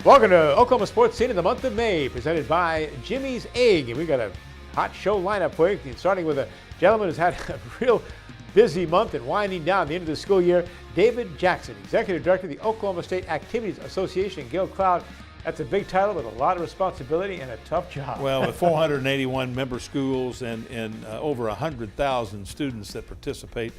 Welcome to Oklahoma Sports Scene in the month of May, presented by Jimmy's Egg. And we've got a hot show lineup for you, starting with a gentleman who's had a real busy month and winding down the end of the school year, David Jackson, Executive Director of the Oklahoma State Activities Association. Gil Cloud, that's a big title with a lot of responsibility and a tough job. Well, with 481 member schools and over 100,000 students that participate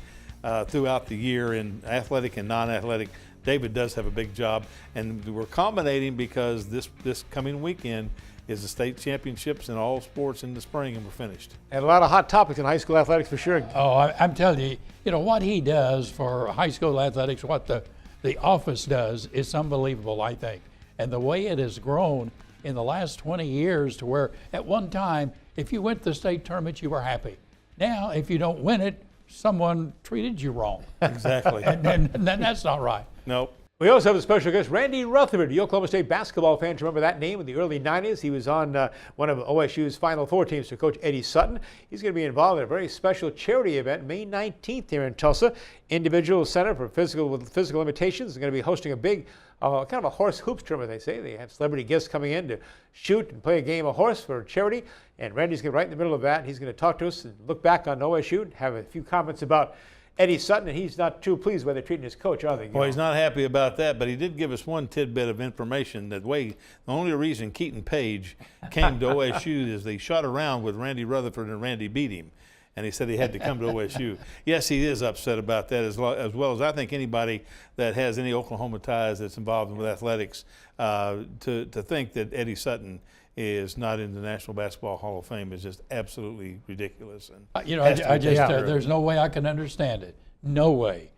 throughout the year in athletic and non-athletic, David does have a big job, and we're culminating because this coming weekend is the state championships in all sports in the spring, and we're finished. And a lot of hot topics in high school athletics for sure. Oh, I'm telling you, what he does for high school athletics, what the office does is unbelievable, I think. And the way it has grown in the last 20 years to where at one time, if you went to the state tournament, you were happy. Now, if you don't win it, someone treated you wrong. Exactly. and that's not right. Nope. We also have a special guest, Randy Rutherford, the Oklahoma State basketball fans remember that name in the early 90s. He was on one of OSU's Final Four teams to Coach Eddie Sutton. He's going to be involved in a very special charity event May 19th here in Tulsa. Individual Center for Physical Limitations is going to be hosting a big kind of a horse hoops tournament, they say. They have celebrity guests coming in to shoot and play a game of horse for charity. And Randy's going to be right in the middle of that. He's going to talk to us and look back on OSU and have a few comments about Eddie Sutton, and he's not too pleased by they're treating his coach, are they? Well, he's not happy about that, but he did give us one tidbit of information that the only reason Keaton Page came to OSU is they shot around with Randy Rutherford and Randy beat him, and he said he had to come to OSU. Yes, he is upset about that as well as I think anybody that has any Oklahoma ties that's involved with athletics to think that Eddie Sutton is not in the National Basketball Hall of Fame is just absolutely ridiculous. And there's no way I can understand it. No way.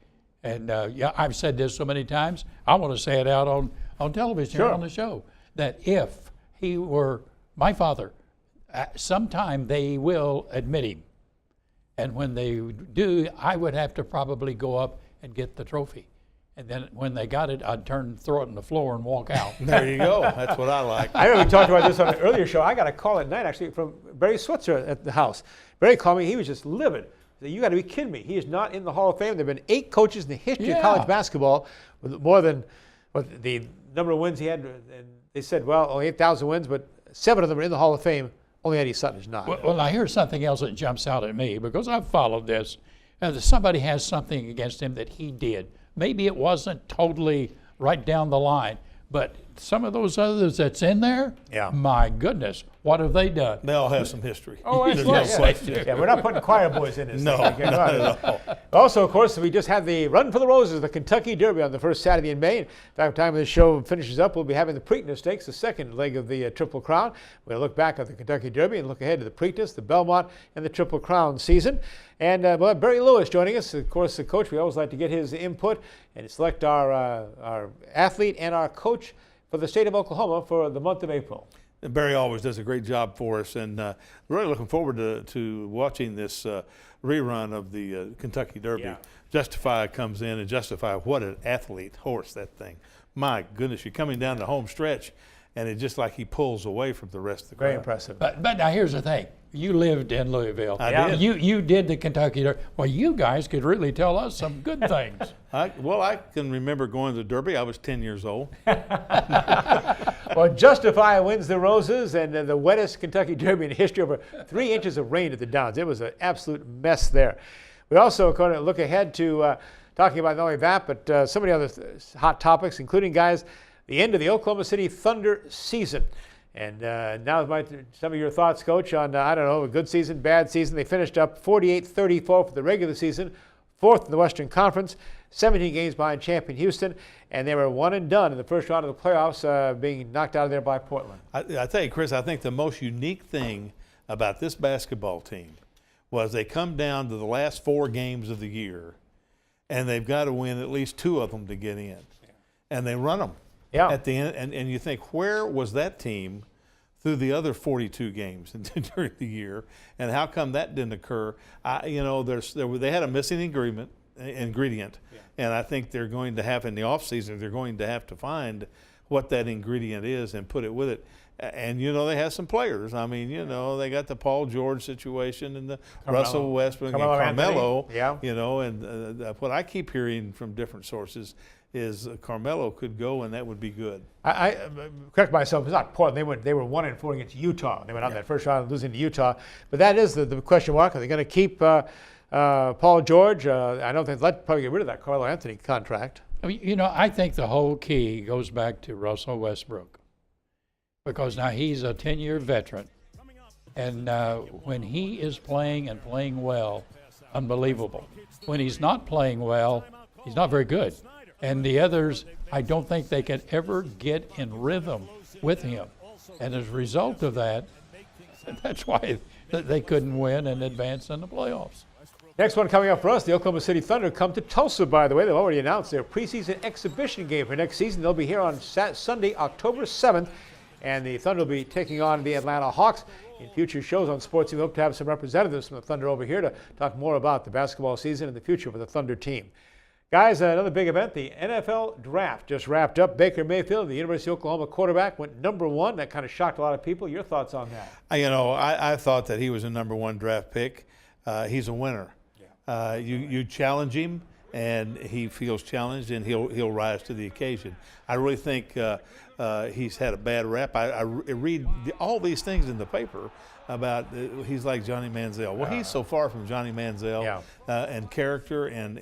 And I've said this so many times. I want to say it out on television, sure, on the show, that if he were my father, sometime they will admit him. And when they do, I would have to probably go up and get the trophy. And then when they got it, I'd throw it on the floor and walk out. There you go. That's what I like. I remember we talked about this on an earlier show. I got a call at night, actually, from Barry Switzer at the house. Barry called me. He was just livid. He said, "You got to be kidding me. He is not in the Hall of Fame. There have been 8 coaches in the history of college basketball with more than the number of wins he had." And they said, well, only 8,000 wins, but 7 of them are in the Hall of Fame. Only Eddie Sutton is not. Well, now here's something else that jumps out at me because I've followed this. Somebody has something against him that he did. Maybe it wasn't totally right down the line, but some of those others that's in there, my goodness, what have they done? They all have some history. Oh, there's no question. Yeah, we're not putting choir boys in this. No, not at all. Also, of course, we just had the Run for the Roses, the Kentucky Derby on the first Saturday in May. By the time this show finishes up, we'll be having the Preakness Stakes, the second leg of the Triple Crown. We'll look back at the Kentucky Derby and look ahead to the Preakness, the Belmont, and the Triple Crown season. And we'll have Barry Lewis joining us. Of course, the coach, we always like to get his input and select our athlete and our coach for the state of Oklahoma for the month of April. And Barry always does a great job for us, and really looking forward to watching this rerun of the Kentucky Derby. Yeah. Justify comes in, and Justify, what an athlete horse, that thing. My goodness, you're coming down the home stretch, and it's just like he pulls away from the rest of the crowd. Very impressive. But now here's the thing. You lived in Louisville. I did. You did the Kentucky Derby. Well, you guys could really tell us some good things. I can remember going to the Derby. I was 10 years old. Well, Justify wins the Roses and the wettest Kentucky Derby in history, over 3 inches of rain at the Downs. It was an absolute mess there. We also going to look ahead to talking about not only that, but so many other hot topics, including, guys, the end of the Oklahoma City Thunder season. And now some of your thoughts, Coach, on, I don't know, a good season, bad season. They finished up 48-34 for the regular season, 4th in the Western Conference, 17 games behind champion Houston, and they were one and done in the first round of the playoffs, being knocked out of there by Portland. I tell you, Chris, I think the most unique thing about this basketball team was they come down to the last 4 games of the year, and they've got to win at least 2 of them to get in. And they run them. Yeah. At the end, and you think, where was that team through the other 42 games during the year, and how come that didn't occur? They had a missing ingredient, and I think they're going to have in the offseason, they're going to have to find what that ingredient is and put it with it. And, they have some players. I mean, they got the Paul George situation and the Russell Westbrook and Carmelo. Yeah. And what I keep hearing from different sources Carmelo could go, and that would be good. I correct myself. It's not Portland. They were 1-4 against Utah. They went on that first round, losing to Utah. But that is the question mark. Are they going to keep Paul George? I don't think they'll probably get rid of that Carmelo Anthony contract. I mean, you know, I think the whole key goes back to Russell Westbrook, because now he's a 10-year veteran, and when he is playing and playing well, unbelievable. When he's not playing well, he's not very good. And the others, I don't think they can ever get in rhythm with him. And as a result of that, that's why they couldn't win and advance in the playoffs. Next one coming up for us, the Oklahoma City Thunder come to Tulsa, by the way. They've already announced their preseason exhibition game for next season. They'll be here on Sunday, October 7th, and the Thunder will be taking on the Atlanta Hawks. In future shows on Sportscene, we hope to have some representatives from the Thunder over here to talk more about the basketball season and the future for the Thunder team. Guys, another big event, the NFL Draft just wrapped up. Baker Mayfield, the University of Oklahoma quarterback, went #1. That kind of shocked a lot of people. Your thoughts on that? You know, I thought that he was a #1 draft pick. He's a winner. You challenge him, and he feels challenged, and he'll rise to the occasion. I really think he's had a bad rep. I read all these things in the paper about he's like Johnny Manziel. Well, he's so far from Johnny Manziel and character and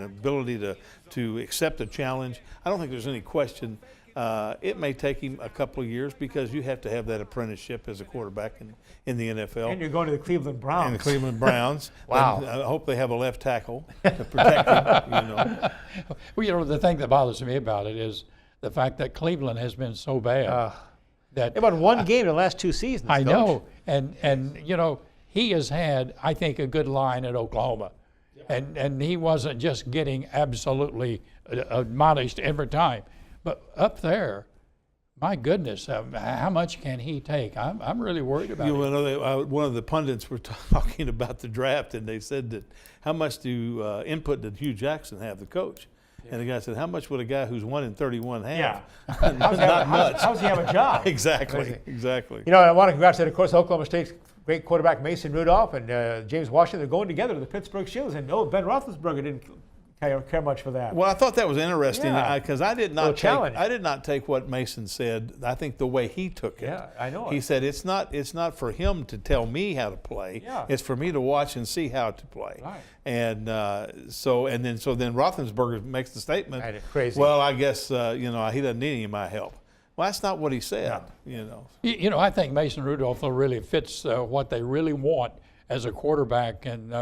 ability to accept a challenge. I don't think there's any question. It may take him a couple of years because you have to have that apprenticeship as a quarterback in the NFL. And you're going to the Cleveland Browns. And the Cleveland Browns. Wow. And I hope they have a left tackle to protect him, you know. Well, you know, the thing that bothers me about it is the fact that Cleveland has been so bad. They've won one game in the last 2 seasons. I Coach. know. And you know, he has had, I think, a good line at Oklahoma. And he wasn't just getting absolutely admonished every time. But up there, my goodness, how much can he take? I'm really worried about it. One of the pundits were talking about the draft, and they said that how much input did Hugh Jackson have, the coach? And the guy said, how much would a guy who's 1-31 have? Yeah. Not much. How does he have a job? Exactly. You know, I want to congratulate, of course, Oklahoma State's great quarterback Mason Rudolph and James Washington. They're going together to the Pittsburgh Steelers, and Ben Roethlisberger didn't care much for that. Well, I thought that was interesting because I did not take what Mason said. I think the way he took it. Yeah, I know. He said it's not for him to tell me how to play. Yeah. It's for me to watch and see how to play. Right. And so then Roethlisberger makes the statement. Crazy. Well, I guess he doesn't need any of my help. Well, that's not what he said. No. You know, I think Mason Rudolph really fits what they really want as a quarterback in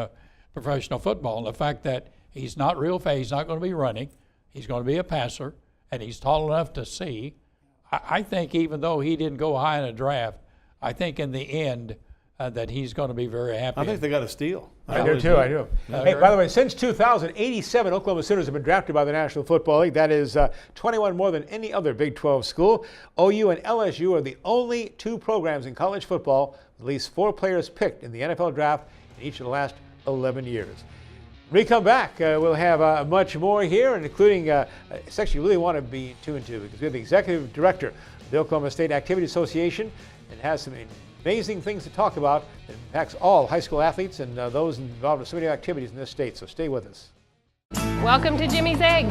professional football, and the fact that he's not real fast. He's not going to be running. He's going to be a passer, and he's tall enough to see. I think even though he didn't go high in a draft, I think in the end that he's going to be very happy. I think they got a steal. I do too. I do. Hey, by the way, since 2000, 87 Oklahoma Sooners have been drafted by the National Football League. That is 21 more than any other Big 12 school. OU and LSU are the only 2 programs in college football with at least 4 players picked in the NFL draft in each of the last 11 years. When we come back, we'll have much more here, including a section you really want to be tuned to because we have the executive director of the Oklahoma State Activity Association and has some amazing things to talk about that impacts all high school athletes and those involved in so many activities in this state. So stay with us. Welcome to Jimmy's Egg.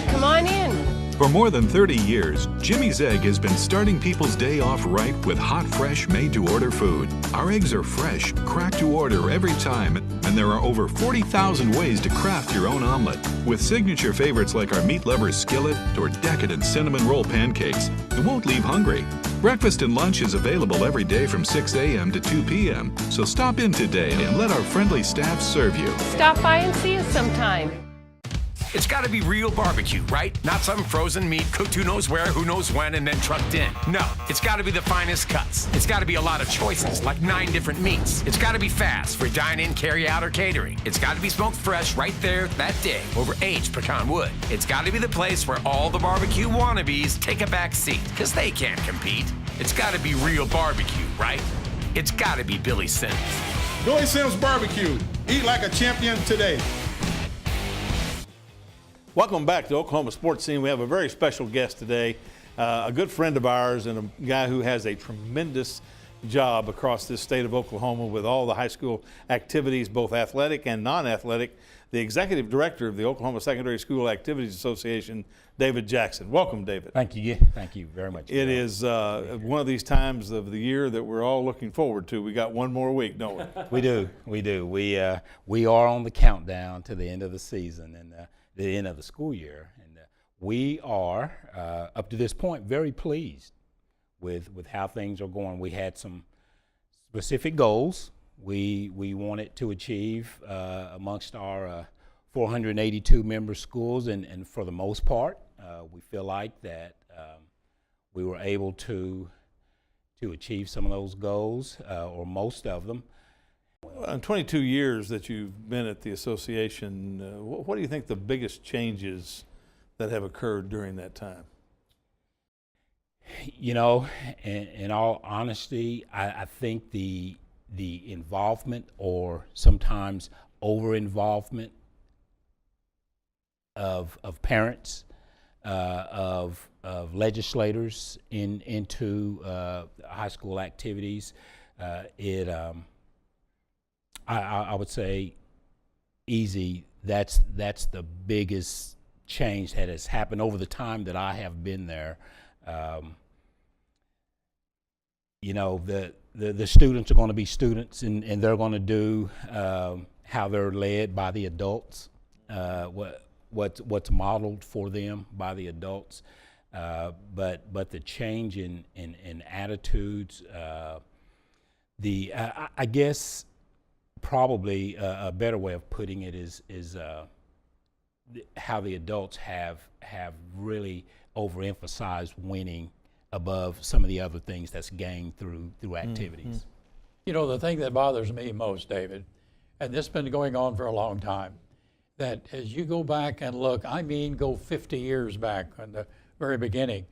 Come on in. For more than 30 years, Jimmy's Egg has been starting people's day off right with hot, fresh, made-to-order food. Our eggs are fresh, cracked to order every time, and there are over 40,000 ways to craft your own omelet. With signature favorites like our meat lover's skillet or decadent cinnamon roll pancakes, you won't leave hungry. Breakfast and lunch is available every day from 6 a.m. to 2 p.m., so stop in today and let our friendly staff serve you. Stop by and see us sometime. It's got to be real barbecue, right? Not some frozen meat cooked who knows where, who knows when, and then trucked in. No, it's got to be the finest cuts. It's got to be a lot of choices, like 9 different meats. It's got to be fast for dine-in, carry-out, or catering. It's got to be smoked fresh right there that day over aged pecan wood. It's got to be the place where all the barbecue wannabes take a back seat, because they can't compete. It's got to be real barbecue, right? It's got to be Billy Sims. Billy Sims Barbecue. Eat like a champion today. Welcome back to Oklahoma Sports Scene. We have a very special guest today, a good friend of ours and a guy who has a tremendous job across this state of Oklahoma with all the high school activities, both athletic and non-athletic, the executive director of the Oklahoma Secondary School Activities Association, David Jackson. Welcome, David. Thank you. Thank you very much. It is one of these times of the year that we're all looking forward to. We got one more week, don't we? We do. We are on the countdown to the end of the season and the end of the school year, and we are up to this point very pleased with how things are going. We had some specific goals we wanted to achieve amongst our 482 member schools, and for the most part, we feel like that we were able to achieve some of those goals, or most of them. In 22 years that you've been at the association, what do you think the biggest changes that have occurred during that time? You know, in all honesty, I think the involvement, or sometimes over-involvement of parents, of legislators into high school activities, I would say easy. That's the biggest change that has happened over the time that I have been there. You know, the students are going to be students, and they're going to do how they're led by the adults, what's modeled for them by the adults. But the change in attitudes, I guess probably a better way of putting it is how the adults have really overemphasized winning above some of the other things that's gained through activities. Mm-hmm. You know, the thing that bothers me most, David, and this has been going on for a long time, that as you go back and look, I mean go 50 years back in the very beginning,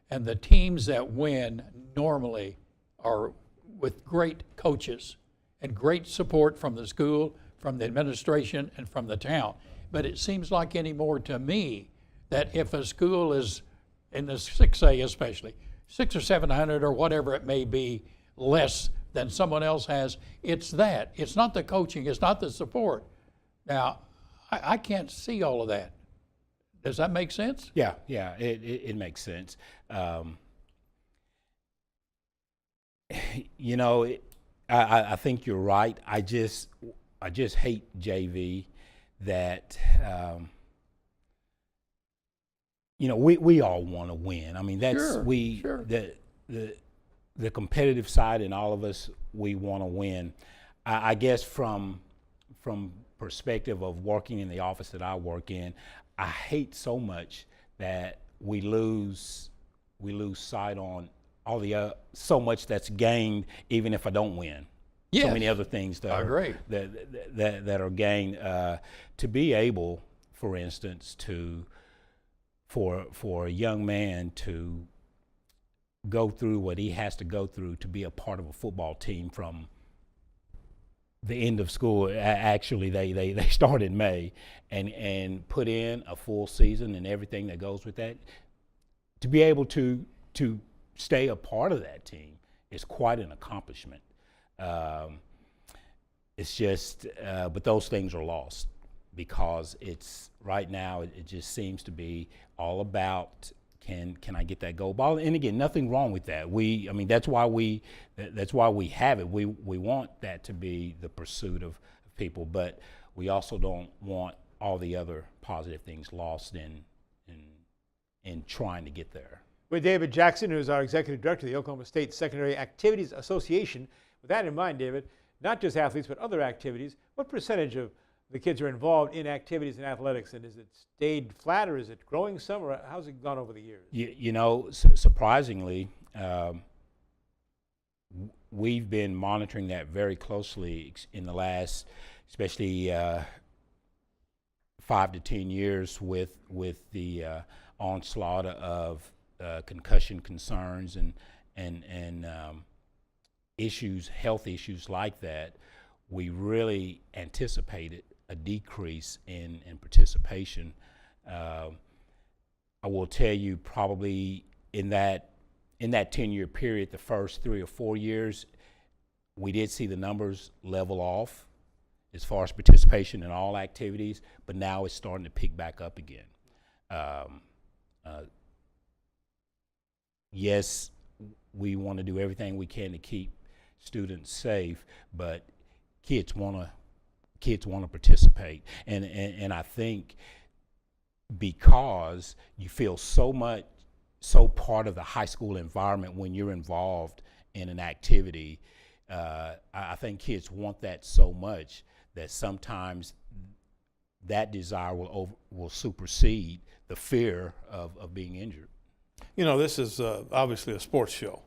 and the teams that win normally are with great coaches and great support from the school, from the administration, and from the town. But it seems like anymore to me that if a school is, in the 6A especially, 600 or 700 or whatever it may be, less than someone else has, it's that. It's not the coaching, it's not the support. Now, I can't see all of that. Does that make sense? Yeah, it makes sense. You know, I think you're right. I just hate, JV, that you know, we all want to win. I mean, that's sure. The competitive side in all of us, we want to win. I guess from perspective of working in the office that I work in, I hate so much that we lose sight on all the so much that's gained, even if I don't win. Yes. So many other things that are gained. To be able, for instance, for a young man to go through what he has to go through to be a part of a football team from the end of school. Actually, they start in May and put in a full season and everything that goes with that. To be able to stay a part of that team is quite an accomplishment. It's just, but those things are lost because it's right now. It just seems to be all about can I get that gold ball? And again, nothing wrong with that. I mean, that's why we have it. We want that to be the pursuit of people, but we also don't want all the other positive things lost in trying to get there. With David Jackson, who's our executive director of the Oklahoma State Secondary Activities Association. With that in mind, David, not just athletes but other activities, what percentage of the kids are involved in activities and athletics, and is it stayed flat or is it growing some, or how's it gone over the years? You know, surprisingly, we've been monitoring that very closely in the last, especially 5 to 10 years with the onslaught of concussion concerns and issues, health issues like that. We really anticipated a decrease in participation. I will tell you, probably in that 10-year period, the first 3 or 4 years, we did see the numbers level off, as far as participation in all activities, but now it's starting to pick back up again. Yes, we want to do everything we can to keep students safe, but kids want to participate, and I think because you feel so part of the high school environment when you're involved in an activity, I think kids want that so much that sometimes that desire will supersede the fear of being injured. You know, this is obviously a sports show,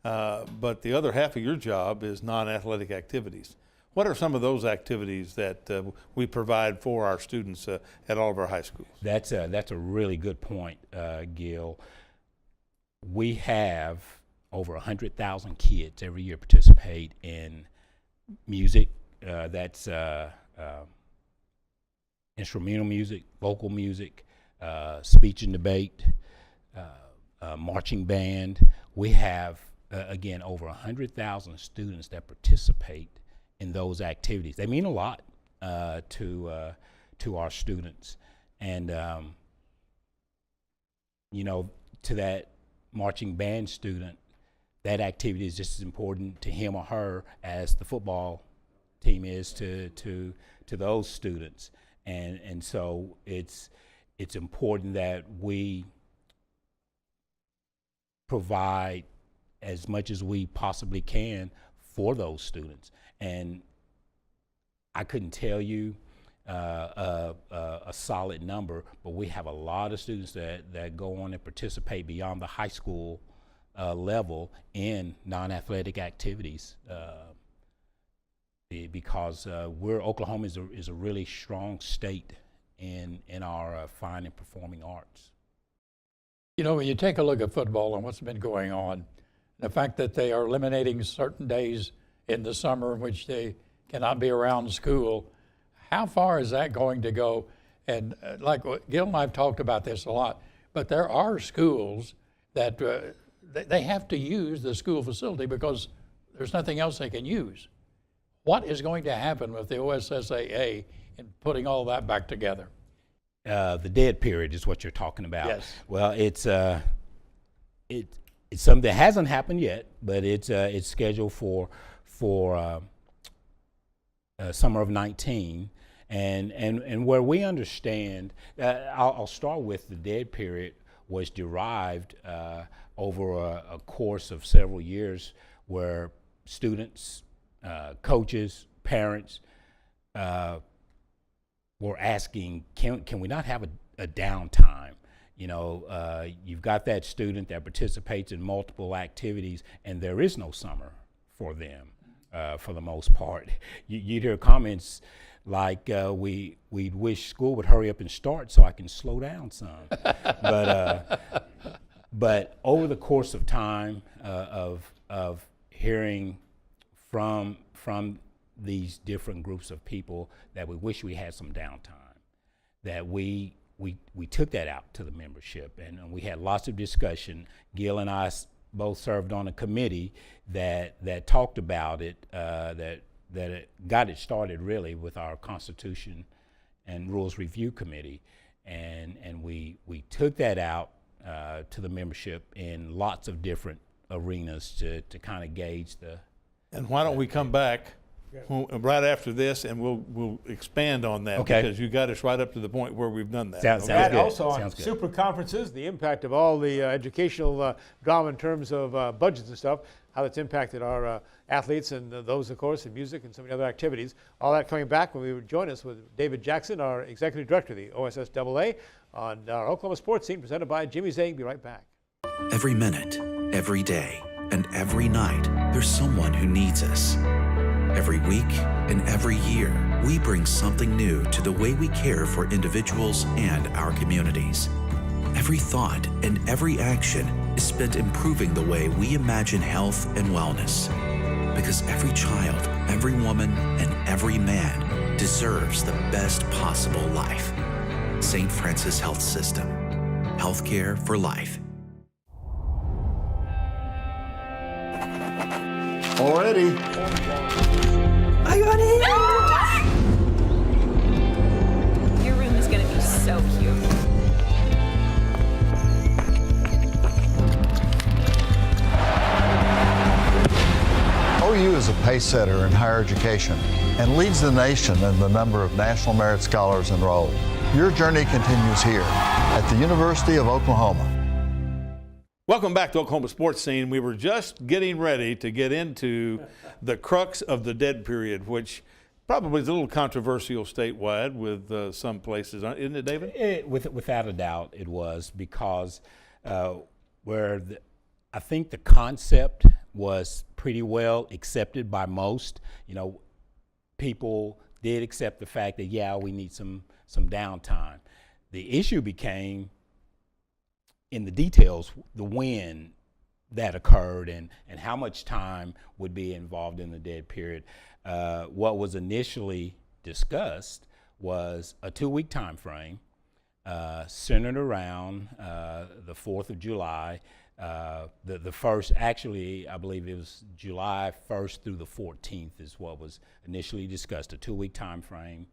but the other half of your job is non-athletic activities. What are some of those activities that we provide for our students at all of our high schools? That's a really good point, Gil. We have over 100,000 kids every year participate in music. That's instrumental music, vocal music, speech and debate, marching band. We have, again, over 100,000 students that participate in those activities. They mean a lot to our students. And, you know, to that marching band student, that activity is just as important to him or her as the football team is to those students. And so it's important that we provide as much as we possibly can for those students. And I couldn't tell you a solid number, but we have a lot of students that go on and participate beyond the high school level in non-athletic activities because Oklahoma is a really strong state in our fine and performing arts. You know, when you take a look at football and what's been going on, the fact that they are eliminating certain days in the summer in which they cannot be around school, how far is that going to go? And like Gil and I have talked about this a lot, but there are schools that they have to use the school facility because there's nothing else they can use. What is going to happen with the OSSAA in putting all that back together? The dead period is what you're talking about. Yes. Well, it's something that hasn't happened yet, but it's scheduled for summer of 19, and where we understand, I'll start with the dead period was derived over a course of several years where students, coaches, parents were asking, can we not have a downtime? You know, you've got that student that participates in multiple activities, and there is no summer for them for the most part. You'd hear comments like, we'd wish school would hurry up and start so I can slow down some. But over the course of time of hearing from these different groups of people that we wish we had some downtime, that we took that out to the membership, and we had lots of discussion. Gil and I both served on a committee that talked about it, that it got it started really with our Constitution and Rules Review Committee, and we took that out to the membership in lots of different arenas to kind of gauge the. And why don't we come back right after this, and we'll expand on that, because you got us right up to the point where we've done that. Sounds And good. also on super conferences, the impact of all the educational drama in terms of budgets and stuff, how it's impacted our athletes and those, of course, in music and so many other activities. All that coming back when we would join us with David Jackson, our Executive Director of the OSSAA, on our Oklahoma Sports Scene, presented by Jimmy Zang. Be right back. Every minute, every day, and every night, there's someone who needs us. Every week and every year, we bring something new to the way we care for individuals and our communities. Every thought and every action is spent improving the way we imagine health and wellness. Because every child, every woman, and every man deserves the best possible life. St. Francis Health System. Healthcare for life. Already. Are you ready? pace setter in higher education and leads the nation in the number of National Merit Scholars enrolled. Your journey continues here at the University of Oklahoma. Welcome back to Oklahoma Sports Scene. We were just getting ready to get into the crux of the dead period, which probably is a little controversial statewide with some places, isn't it, David? Without a doubt, it was, because I think the concept was pretty well accepted by most. You know, people did accept the fact that, yeah, we need some downtime. The issue became, in the details, the when that occurred and how much time would be involved in the dead period. What was initially discussed was a 2-week time frame centered around the 4th of July. The first, actually, I believe it was July 1st through the 14th is what was initially discussed, a 2-week time frame.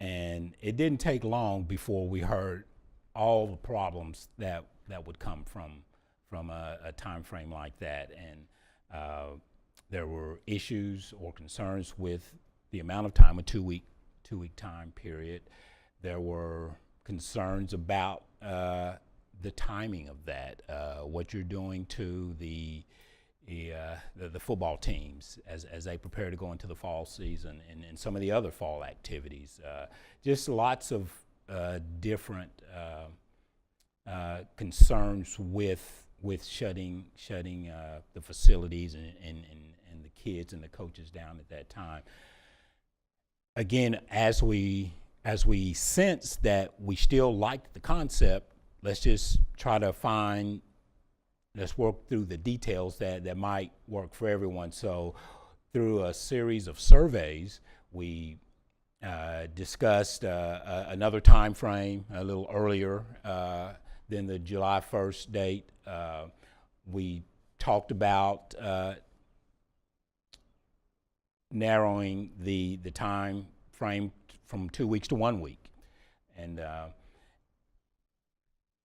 And it didn't take long before we heard all the problems that would come from a time frame like that. And there were issues or concerns with the amount of time, a two-week time period. There were concerns about the timing of that, what you're doing to the football teams as they prepare to go into the fall season, and some of the other fall activities. Just lots of different concerns with shutting the facilities and the kids and the coaches down at that time. Again, as we sense that we still like the concept, let's just try to let's work through the details that might work for everyone. So through a series of surveys, we discussed another time frame a little earlier than the July 1st date. We talked about narrowing the time frame from 2 weeks to 1 week. And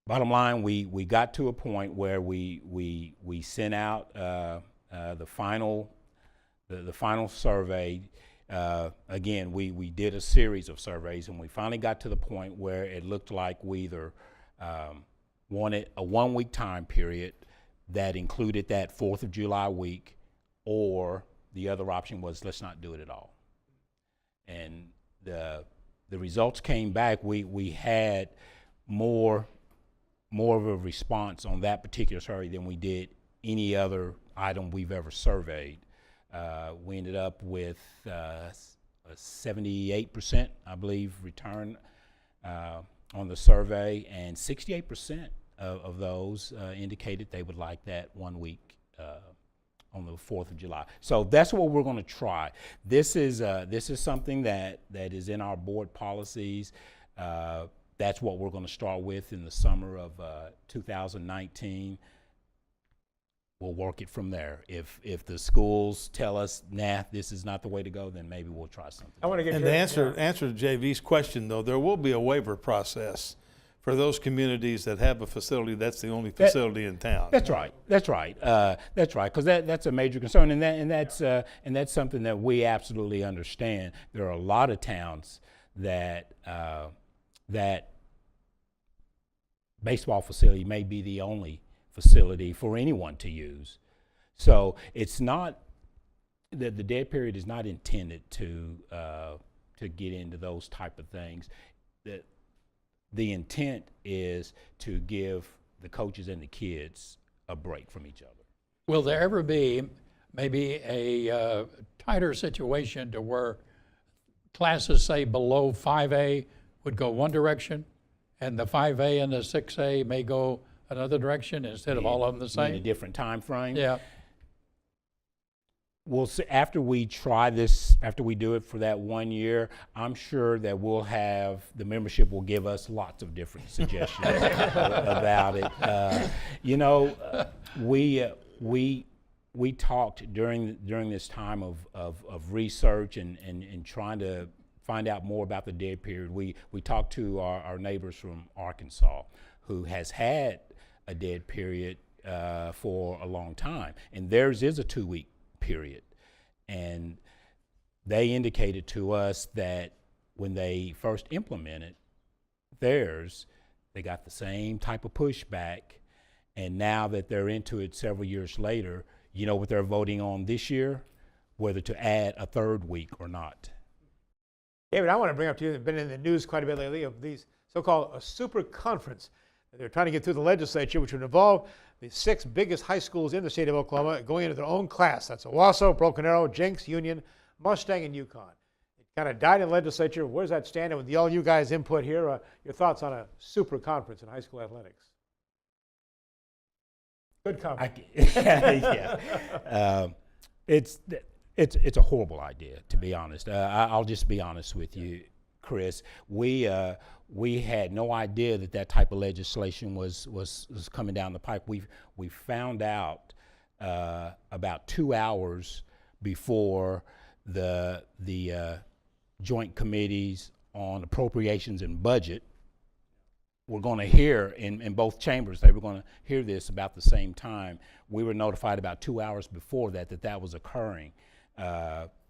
bottom line, we got to a point where we sent out the final survey. Again, we did a series of surveys, and we finally got to the point where it looked like we either wanted a 1 week time period that included that 4th of July week, or the other option was let's not do it at all. And the results came back. We had more of a response on that particular survey than we did any other item we've ever surveyed. We ended up with a 78%, I believe, return on the survey, and 68% of those indicated they would like that 1 week on the 4th of July. So that's what we're going to try. This is something that is in our board policies. That's what we're going to start with in the summer of 2019. We'll work it from there. If the schools tell us, nah, this is not the way to go, then maybe we'll try something. I want to get and to answer to JV's question, though, there will be a waiver process for those communities that have a facility that's the only facility in town. That's right. Because that's a major concern, and that's something that we absolutely understand. There are a lot of towns that baseball facility may be the only facility for anyone to use. So it's not that the dead period is not intended to get into those type of things. The intent is to give the coaches and the kids a break from each other. Will there ever be maybe a tighter situation to where classes, say, below 5A would go one direction, and the 5A and the 6A may go another direction instead of all of them the same? In a different time frame? Yeah. We'll see, after we try this, after we do it for that 1 year, I'm sure that we'll have, the membership will give us lots of different suggestions about it. We talked during this time of research and trying to find out more about the dead period. We talked to our neighbors from Arkansas, who has had a dead period for a long time, and theirs is a 2 week period. And they indicated to us that when they first implemented theirs, they got the same type of pushback. And now that they're into it several years later, you know what they're voting on this year? Whether to add a third week or not. David, I want to bring up to you, it's been in the news quite a bit lately, of these so-called a super conference that they're trying to get through the legislature, which would involve the 6 biggest high schools in the state of Oklahoma going into their own class. That's Owasso, Broken Arrow, Jenks, Union, Mustang, and Yukon. It kind of died in the legislature. Where does that stand? And with all you guys' input here, your thoughts on a super conference in high school athletics? Good comment. Yeah. It's a horrible idea, to be honest. I'll just be honest with you, Chris. We had no idea that type of legislation was coming down the pipe. We found out about 2 hours before the joint committees on appropriations and budget were going to hear in both chambers. They were going to hear this about the same time. We were notified about 2 hours before that was occurring.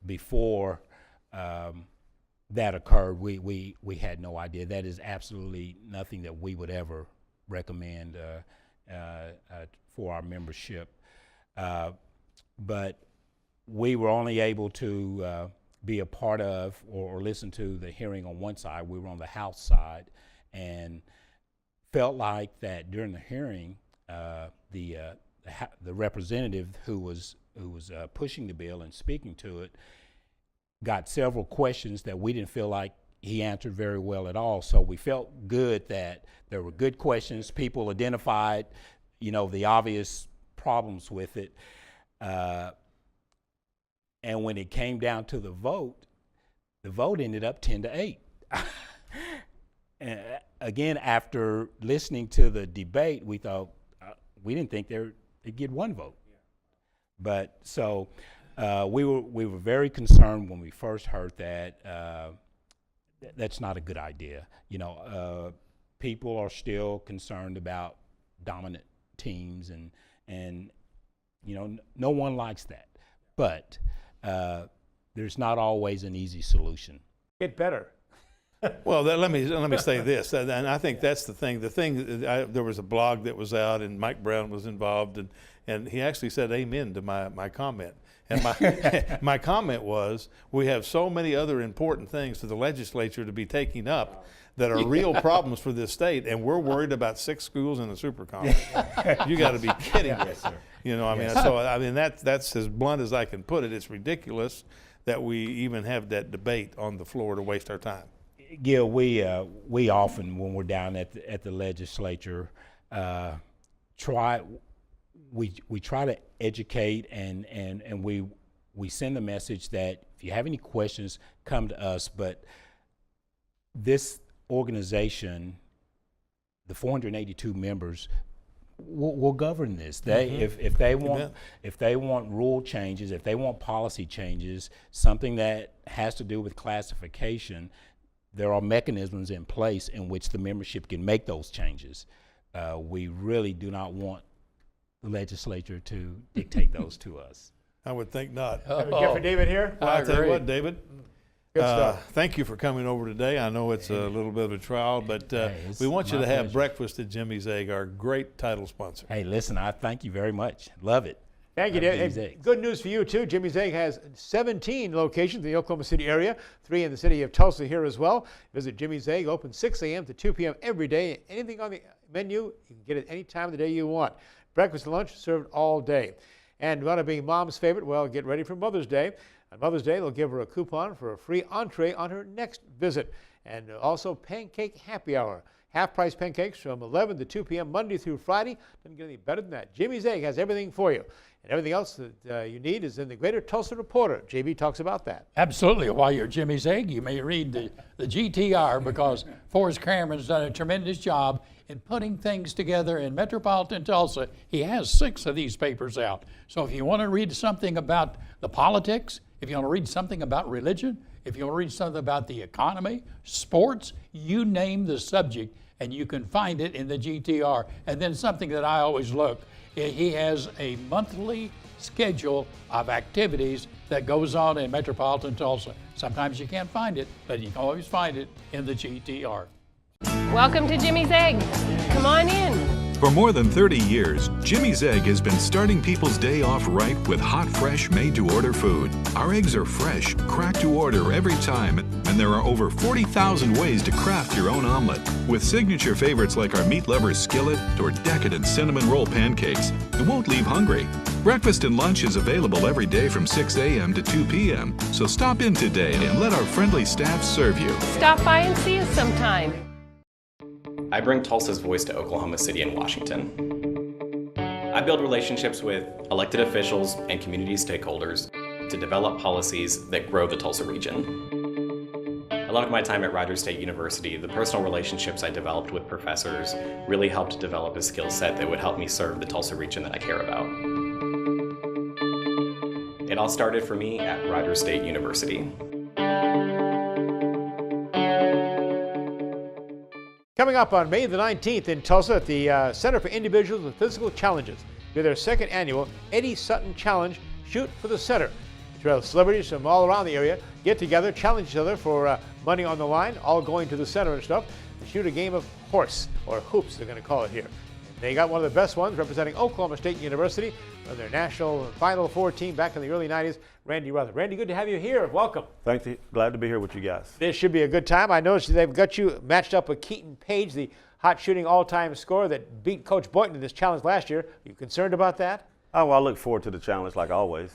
Before that occurred, we had no idea. That is absolutely nothing that we would ever recommend for our membership. But we were only able to be a part of or listen to the hearing on one side. We were on the House side, and felt like that during the hearing, the representative who was pushing the bill and speaking to it got several questions that we didn't feel like he answered very well at all. So we felt good that there were good questions. People identified, the obvious problems with it. And when it came down to the vote ended up 10-8. And again, after listening to the debate, we thought, we didn't think they'd get one vote. But so we were very concerned when we first heard that. That's not a good idea. People are still concerned about dominant teams, and no one likes that. But there's not always an easy solution. Get better. Well, let me say this, and I think that's the thing. There was a blog that was out, and Mike Brown was involved, and he actually said amen to my comment. And my comment was, we have so many other important things for the legislature to be taking up that are real problems for this state, and we're worried about 6 schools in the super conference. You got to be kidding me. That's as blunt as I can put it. It's ridiculous that we even have that debate on the floor to waste our time. Gil, we often, when we're down at the legislature, try to educate and we send the message that if you have any questions, come to us. But this organization, the 482 members, will govern this. If they want rule changes, if they want policy changes, something that has to do with classification, there are mechanisms in place in which the membership can make those changes. We really do not want the legislature to dictate those to us. I would think not. Have a gift for David here? Well, I tell you what, David. Good stuff. Thank you for coming over today. I know it's a little bit of a trial, but we want you to have breakfast at Jimmy's Egg, our great title sponsor. Hey, listen, I thank you very much. Love it. Thank you, David. Good news for you, too. Jimmy's Egg has 17 locations in the Oklahoma City area, 3 in the city of Tulsa here as well. Visit Jimmy's Egg, open 6 a.m. to 2 p.m. every day. Anything on the menu, you can get it any time of the day you want. Breakfast and lunch served all day. And you want to be mom's favorite? Well, get ready for Mother's Day. On Mother's Day, they'll give her a coupon for a free entree on her next visit. And also Pancake Happy Hour. Half-price pancakes from 11 to 2 p.m. Monday through Friday. Doesn't get any better than that. Jimmy's Egg has everything for you. And everything else that you need is in the Greater Tulsa Reporter. JB talks about that. Absolutely. While you're at Jimmy's Egg, you may read the GTR, because Forrest Cameron's done a tremendous job in putting things together in metropolitan Tulsa. He has 6 of these papers out. So if you want to read something about the politics, if you want to read something about religion, if you want to read something about the economy, sports, you name the subject, and you can find it in the GTR. And then something that I always look, he has a monthly schedule of activities that goes on in metropolitan Tulsa. Sometimes you can't find it, but you can always find it in the GTR. Welcome to Jimmy's Egg. Come on in. For more than 30 years, Jimmy's Egg has been starting people's day off right with hot, fresh, made-to-order food. Our eggs are fresh, cracked to order every time, and there are over 40,000 ways to craft your own omelet. With signature favorites like our meat lover's skillet or decadent cinnamon roll pancakes, you won't leave hungry. Breakfast and lunch is available every day from 6 a.m. to 2 p.m., so stop in today and let our friendly staff serve you. Stop by and see us sometime. I bring Tulsa's voice to Oklahoma City and Washington. I build relationships with elected officials and community stakeholders to develop policies that grow the Tulsa region. I loved my time at Rutherford State University. The personal relationships I developed with professors really helped develop a skill set that would help me serve the Tulsa region that I care about. It all started for me at Rutherford State University. Coming up on May the 19th in Tulsa at the Center for Individuals with Physical Challenges, do their second annual Eddie Sutton Challenge, Shoot for the Center. Celebrities from all around the area get together, challenge each other for money on the line, all going to the center and stuff, to shoot a game of horse, or hoops they're going to call it here. They got one of the best ones representing Oklahoma State University from their national Final Four team back in the early 90s, Randy Rutherford. Randy, good to have you here. Welcome. Thank you. Glad to be here with you guys. This should be a good time. I noticed they've got you matched up with Keaton Page, the hot shooting all-time scorer that beat Coach Boynton in this challenge last year. Are you concerned about that? Oh, well, I look forward to the challenge like always.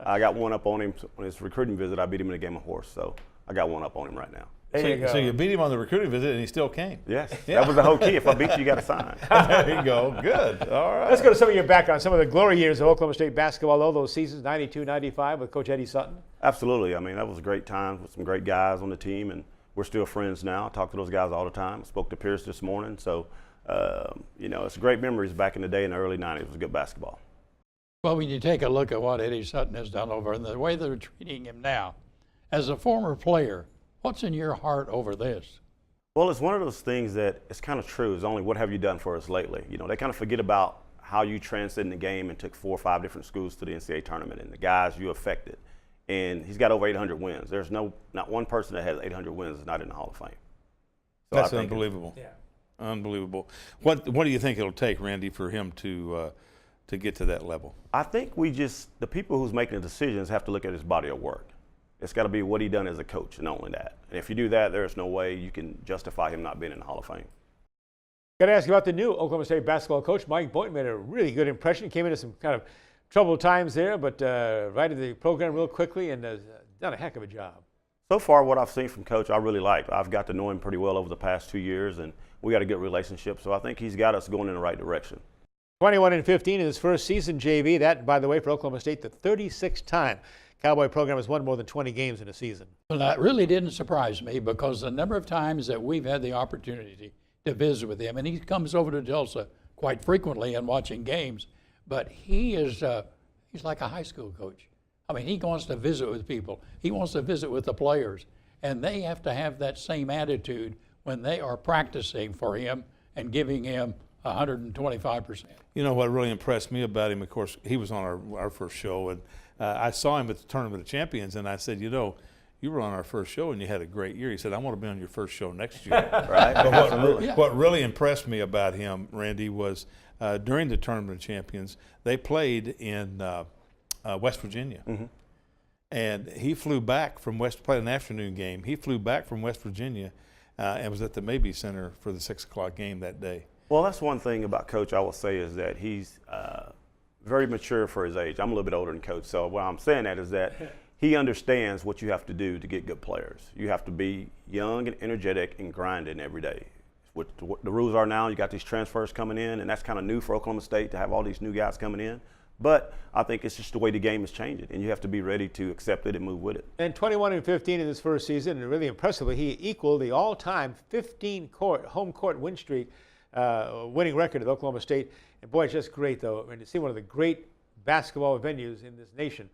I got one up on him on his recruiting visit. I beat him in a game of horse, so I got one up on him right now. So you beat him on the recruiting visit and he still came? Yes. Yeah. That was the whole key. If I beat you, you got to sign. There you go. Good. All right. Let's go to some of your background, some of the glory years of Oklahoma State basketball, all those seasons, 92, 95 with Coach Eddie Sutton. Absolutely. I mean, that was a great time with some great guys on the team, and we're still friends now. I talk to those guys all the time. I spoke to Pierce this morning. So, you know, it's great memories back in the day in the early 90s. It was good basketball. Well, when you take a look at what Eddie Sutton has done over and the way they're treating him now, as a former player, what's in your heart over this? Well, it's one of those things that it's kind of true. It's only what have you done for us lately? You know, they kind of forget about how you transcended the game and took 4 or 5 different schools to the NCAA tournament and the guys you affected. And he's got over 800 wins. There's not one person that has 800 wins that's not in the Hall of Fame. So that's unbelievable. Yeah. Unbelievable. What do you think it'll take, Randy, for him to get to that level? I think the people who's making the decisions have to look at his body of work. It's got to be what he done as a coach, and only that. And if you do that, there's no way you can justify him not being in the Hall of Fame. Got to ask you about the new Oklahoma State basketball coach. Mike Boynton made a really good impression. Came into some kind of troubled times there, but righted the program real quickly and has done a heck of a job. So far, what I've seen from Coach, I really like. I've got to know him pretty well over the past 2 years, and we got a good relationship. So I think he's got us going in the right direction. 21-15 in his first season JV. That, by the way, for Oklahoma State, the 36th time Cowboy program has won more than 20 games in a season. Well, that really didn't surprise me because the number of times that we've had the opportunity to visit with him, and he comes over to Tulsa quite frequently and watching games, but he's like a high school coach. I mean, he wants to visit with people. He wants to visit with the players, and they have to have that same attitude when they are practicing for him and giving him 125%. You know what really impressed me about him, of course, he was on our first show, and I saw him at the Tournament of Champions, and I said, you know, you were on our first show and you had a great year. He said, I want to be on your first show next year. Right. But what really impressed me about him, Randy, was during the Tournament of Champions, they played in West Virginia. Mm-hmm. And he flew back from played an afternoon game. He flew back from West Virginia and was at the Mabee Center for the 6 o'clock game that day. Well, that's one thing about Coach I will say is that he's very mature for his age. I'm a little bit older than Coach, so what I'm saying that is that he understands what you have to do to get good players. You have to be young and energetic and grinding every day. What the rules are now, you got these transfers coming in, and that's kind of new for Oklahoma State to have all these new guys coming in. But I think it's just the way the game is changing, and you have to be ready to accept it and move with it. And 21-15 in his first season, and really impressively, he equaled the all-time 15 home court win streak, winning record of Oklahoma State. And boy, it's just great, though, and to see one of the great basketball venues in this nation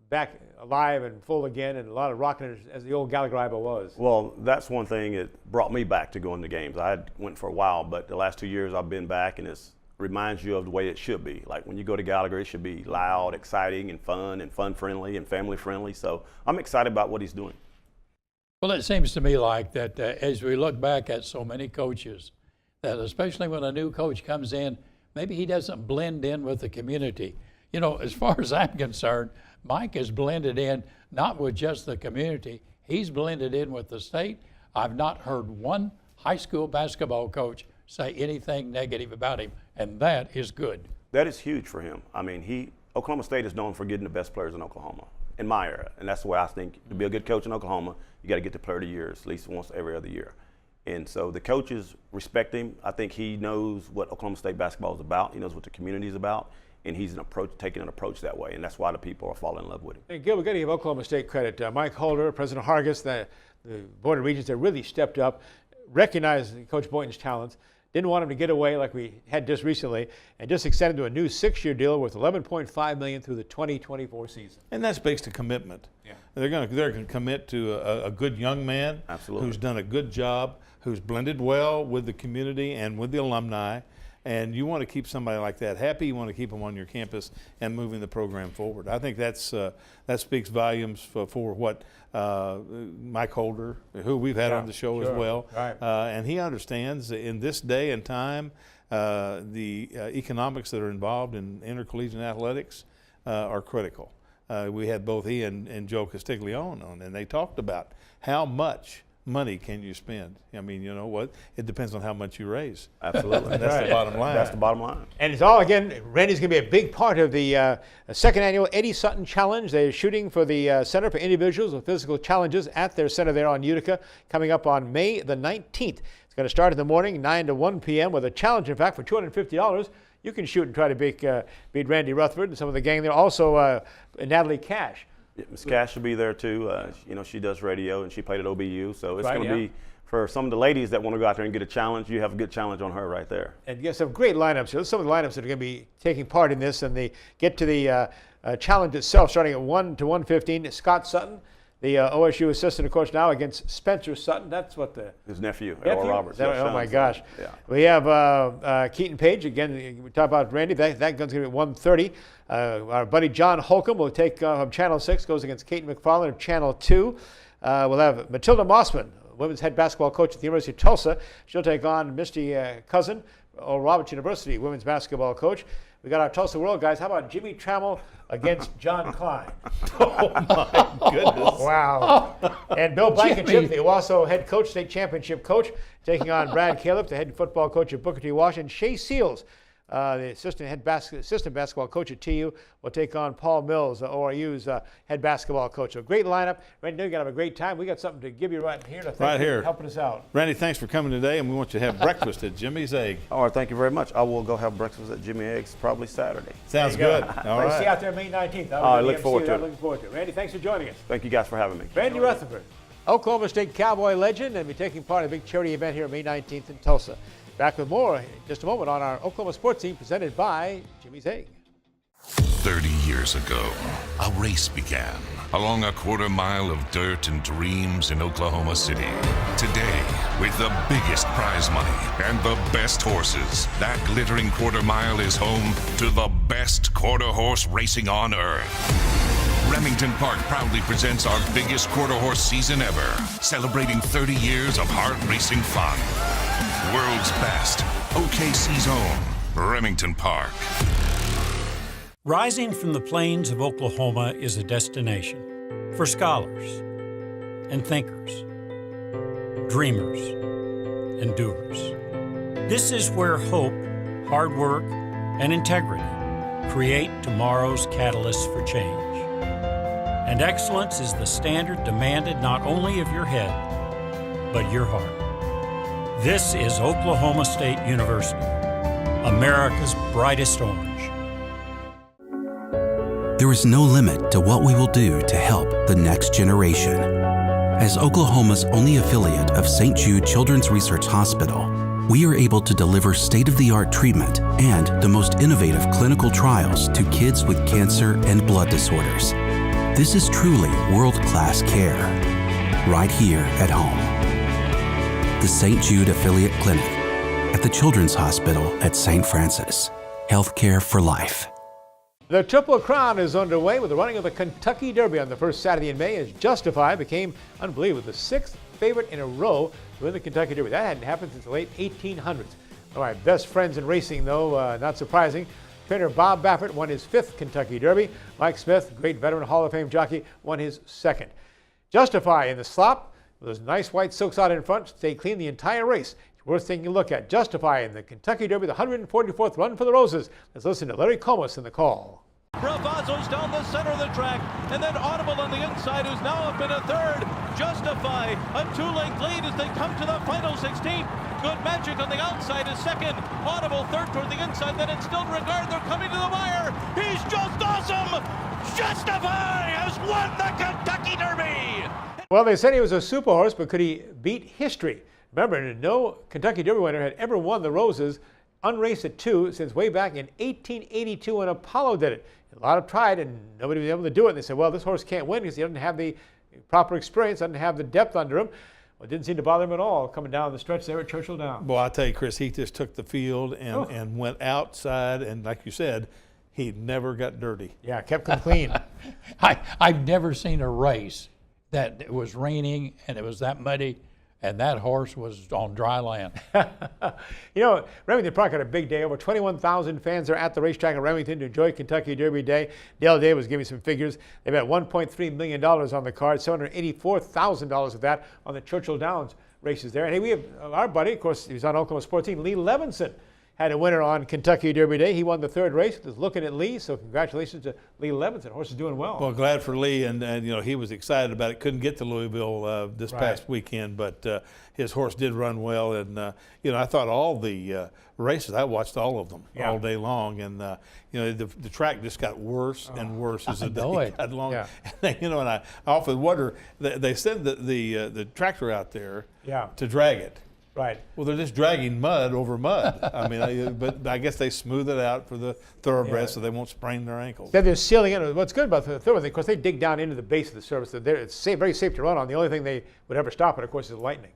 back alive and full again, and a lot of rocking as the old Gallagher was. Well, that's one thing that brought me back to going to games. I went for a while, but the last 2 years I've been back, and it's reminds you of the way it should be. Like when you go to Gallagher, it should be loud, exciting, and fun-friendly, and family-friendly. So I'm excited about what he's doing. Well, it seems to me like that as we look back at so many coaches, that especially when a new coach comes in, maybe he doesn't blend in with the community. You know, as far as I'm concerned, Mike is blended in not with just the community, he's blended in with the state. I've not heard one high school basketball coach say anything negative about him, and that is good. That is huge for him. I mean, Oklahoma State is known for getting the best players in Oklahoma, in my era, and that's the way I think to be a good coach in Oklahoma, you got to get the player of the year at least once every other year. And so the coaches respect him. I think he knows what Oklahoma State basketball is about. He knows what the community is about, and he's taking an approach that way, and that's why the people are falling in love with him. And Gil, we've got to give Oklahoma State credit. Mike Holder, President Hargis, the Board of Regents, that really stepped up, recognized Coach Boynton's talents, didn't want him to get away like we had just recently, and just extended to a new 6-year deal worth $11.5 million through the 2024 season. And that's based on commitment. Yeah. They're going to commit to a good young man. Absolutely. Who's done a good job, who's blended well with the community and with the alumni. And you want to keep somebody like that happy. You want to keep them on your campus and moving the program forward. I think that speaks volumes for what Mike Holder, who we've had on the show as well, right. And he understands in this day and time the economics that are involved in intercollegiate athletics are critical. We had both he and Joe Castiglione on, and they talked about how much money can you spend? I mean, you know what? It depends on how much you raise. Absolutely. That's the bottom line. That's the bottom line. And it's all, again, Randy's going to be a big part of the second annual Eddie Sutton Challenge. They're shooting for the Center for Individuals with Physical Challenges at their center there on Utica, coming up on May the 19th. It's going to start in the morning, 9 to 1 p.m. with a challenge, in fact, for $250. You can shoot and try to beat Randy Rutherford and some of the gang there. Also, Natalie Cash. Yeah, Ms. Cash will be there too. You know, she does radio and she played at OBU, so it's Right, going to be for some of the ladies that want to go out there and get a challenge. You have a good challenge on her right there. And you have some great lineups here. Some of the lineups that are going to be taking part in this, and they get to the challenge itself starting at 1 to 1:15. Scott Sutton, the OSU assistant, of course, now against Spencer Sutton. That's what his nephew, Earl Roberts. Oh my gosh. Yeah. We have Keaton Page again. We talk about Randy. That gun's going to be at 1:30. Our buddy John Holcomb will take from Channel 6, goes against Kate McFarland of Channel 2. We'll have Matilda Mossman, women's head basketball coach at the University of Tulsa. She'll take on Misty Cousin, Oral Roberts University women's basketball coach. We got our Tulsa World guys. How about Jimmy Trammell against John Klein? Oh my goodness! Wow. And Bill Blankenship, the Owasso head coach, state championship coach, taking on Brad Caleb, the head football coach at Booker T. Washington. Shea Seals, the assistant basketball coach at TU, will take on Paul Mills, ORU's head basketball coach. So great lineup. Randy, you're going to have a great time. We got something to give you right here. Right here. Helping us out. Randy, thanks for coming today, and we want you to have breakfast at Jimmy's Egg. All right, thank you very much. I will go have breakfast at Jimmy Egg's probably Saturday. Sounds good. All right. See you out there May 19th. I look forward to it. Looking forward to it. Randy, thanks for joining us. Thank you guys for having me. Randy Rutherford, Oklahoma State Cowboy legend, and be taking part in a big charity event here May 19th in Tulsa. Back with more in just a moment on our Oklahoma Sports Scene presented by Jimmy's Egg. 30 years ago, a race began along a quarter mile of dirt and dreams in Oklahoma City. Today, with the biggest prize money and the best horses, that glittering quarter mile is home to the best quarter horse racing on earth. Remington Park proudly presents our biggest quarter horse season ever, celebrating 30 years of hard racing fun. World's best, OKC's own, Remington Park. Rising from the plains of Oklahoma is a destination for scholars and thinkers, dreamers and doers. This is where hope, hard work, and integrity create tomorrow's catalyst for change. And excellence is the standard demanded not only of your head, but your heart. This is Oklahoma State University, America's brightest orange. There is no limit to what we will do to help the next generation. As Oklahoma's only affiliate of St. Jude Children's Research Hospital, we are able to deliver state-of-the-art treatment and the most innovative clinical trials to kids with cancer and blood disorders. This is truly world-class care, right here at home. The St. Jude Affiliate Clinic, at the Children's Hospital at St. Francis. Healthcare for life. The Triple Crown is underway with the running of the Kentucky Derby on the first Saturday in May as Justify became, unbelievable, the 6th favorite in a row to win the Kentucky Derby. That hadn't happened since the late 1800s. All right, best friends in racing, though, not surprising. Trainer Bob Baffert won his 5th Kentucky Derby. Mike Smith, great veteran Hall of Fame jockey, won his 2nd. Justify in the slop with those nice white silks out in front, stayed clean the entire race. It's worth taking a look at. Justify in the Kentucky Derby, the 144th run for the Roses. Let's listen to Larry Comas in the call. Bravazzo's down the center of the track, and then Audible on the inside, who's now up in a third. Justify, a 2-length lead as they come to the final 16. Good Magic on the outside is second. Audible third toward the inside, then it's still Regard. They're coming to the wire. He's just awesome. Justify has won the Kentucky Derby. Well, they said he was a super horse, but could he beat history? Remember, no Kentucky Derby winner had ever won the Roses unraced at 2 since way back in 1882 when Apollo did it. A lot of tried and nobody was able to do it. And they said, well, this horse can't win because he doesn't have the proper experience, doesn't have the depth under him. Well, it didn't seem to bother him at all coming down the stretch there at Churchill Downs. Well, I tell you, Chris, he just took the field and went outside, and like you said, he never got dirty. Yeah, kept them clean. I've never seen a race that it was raining and it was that muddy and that horse was on dry land. You know, Remington Park had a big day. Over 21,000 fans are at the racetrack in Remington to enjoy Kentucky Derby Day. Dale Day was giving some figures. They've had $1.3 million on the card, $784,000 of that on the Churchill Downs races there. And hey, we have our buddy, of course, he's on Oklahoma Sportscene, Lee Levinson, had a winner on Kentucky Derby Day. He won the 3rd race. Just looking at Lee, so congratulations to Lee Levinson. Horse is doing well. Well, glad for Lee, and you know, he was excited about it. Couldn't get to Louisville this past weekend, but his horse did run well. And you know, I thought all the races, I watched all of them all day long, and you know, the track just got worse and worse as the day got long. Yeah. And, you know, and I often wonder, they send the tractor out there to drag it. Right. Well, they're just dragging mud over mud. I mean, but I guess they smooth it out for the thoroughbreds so they won't sprain their ankles. Then they're sealing in. What's good about the thoroughbred, of course, they dig down into the base of the surface. It's safe, very safe to run on. The only thing they would ever stop it, of course, is lightning.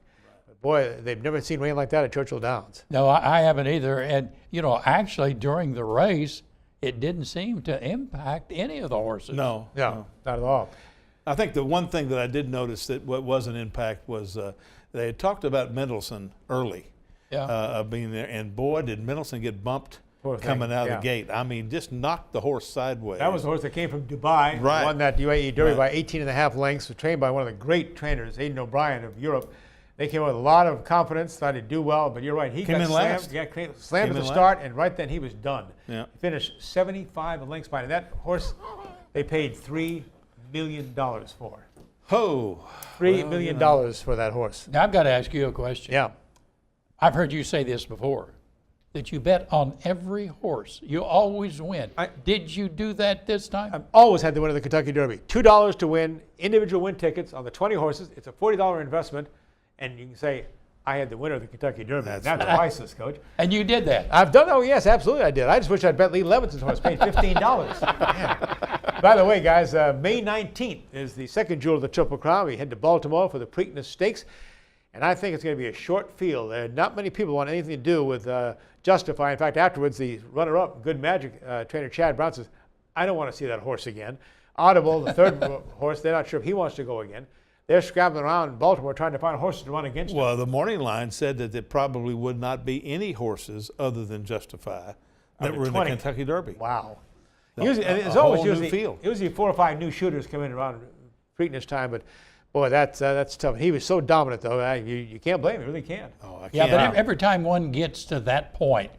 But boy, they've never seen rain like that at Churchill Downs. No, I haven't either. And, you know, actually during the race, it didn't seem to impact any of the horses. No, not at all. I think the one thing that I did notice that what was an impact was they had talked about Mendelssohn early being there, and boy, did Mendelssohn get bumped coming out of the gate. I mean, just knocked the horse sideways. That was the horse that came from Dubai, won that UAE Derby by 18.5 lengths, was trained by one of the great trainers, Aidan O'Brien of Europe. They came with a lot of confidence, thought he'd do well, but you're right. He came got in slammed, last. Slammed at the start, and right then he was done. Yeah. He finished 75 lengths behind. And that horse, they paid $3 million for. Oh, $3 million for that horse. Now, I've got to ask you a question. Yeah. I've heard you say this before, that you bet on every horse. You always win. Did you do that this time? I've always had the winner of the Kentucky Derby. $2 to win, individual win tickets on the 20 horses. It's a $40 investment, and you can say, I had the winner of the Kentucky Derby. That's priceless, Coach. And you did that? I've done that. Oh, yes, absolutely I did. I just wish I'd bet Lee Levinson's horse, paid $15. By the way, guys, May 19th is the second jewel of the Triple Crown. We head to Baltimore for the Preakness Stakes, and I think it's going to be a short field. Not many people want anything to do with Justify. In fact, afterwards, the runner-up, Good Magic, trainer Chad Brown says, I don't want to see that horse again. Audible, the third horse, they're not sure if he wants to go again. They're scrabbling around in Baltimore trying to find horses to run against him. Well, the morning line said that there probably would not be any horses other than Justify that were in the Kentucky Derby. Wow. Usually, it's always usually 4 or 5 new shooters come in around Preakness time, but boy, that's tough. He was so dominant, though. You can't blame him. You really can't. Oh, I can't. Yeah, but every time one gets to that point,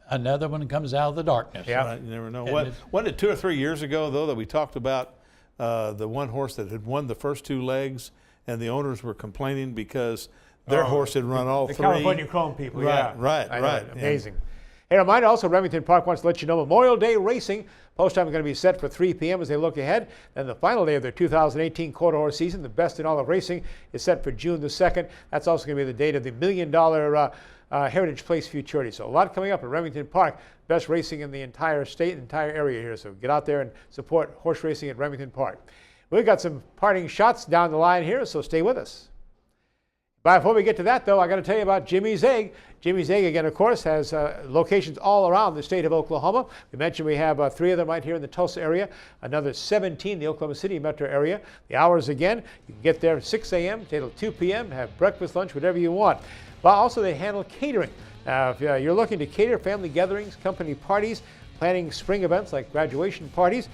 another one comes out of the darkness. Yeah, right, you never know. Wasn't it 2 or 3 years ago, though, that we talked about the one horse that had won the first 2 legs, and the owners were complaining because their horse had run all 3. The California Chrome people, right. Amazing. Hey, a reminder also, Remington Park wants to let you know Memorial Day racing. Post time is going to be set for 3 p.m. as they look ahead. And the final day of their 2018 quarter horse season, the best in all of racing, is set for June the 2nd. That's also going to be the date of the $1 million Heritage Place Futurity. So a lot coming up at Remington Park. Best racing in the entire state, entire area here. So get out there and support horse racing at Remington Park. We've got some parting shots down the line here, so stay with us. Before we get to that, though, I got to tell you about Jimmy's Egg. Jimmy's Egg, again, of course, has locations all around the state of Oklahoma. We mentioned we have 3 of them right here in the Tulsa area, another 17 in the Oklahoma City metro area. The hours, again, you can get there 6 a.m. till 2 p.m., have breakfast, lunch, whatever you want. But also they handle catering. If you're looking to cater family gatherings, company parties, planning spring events like graduation parties,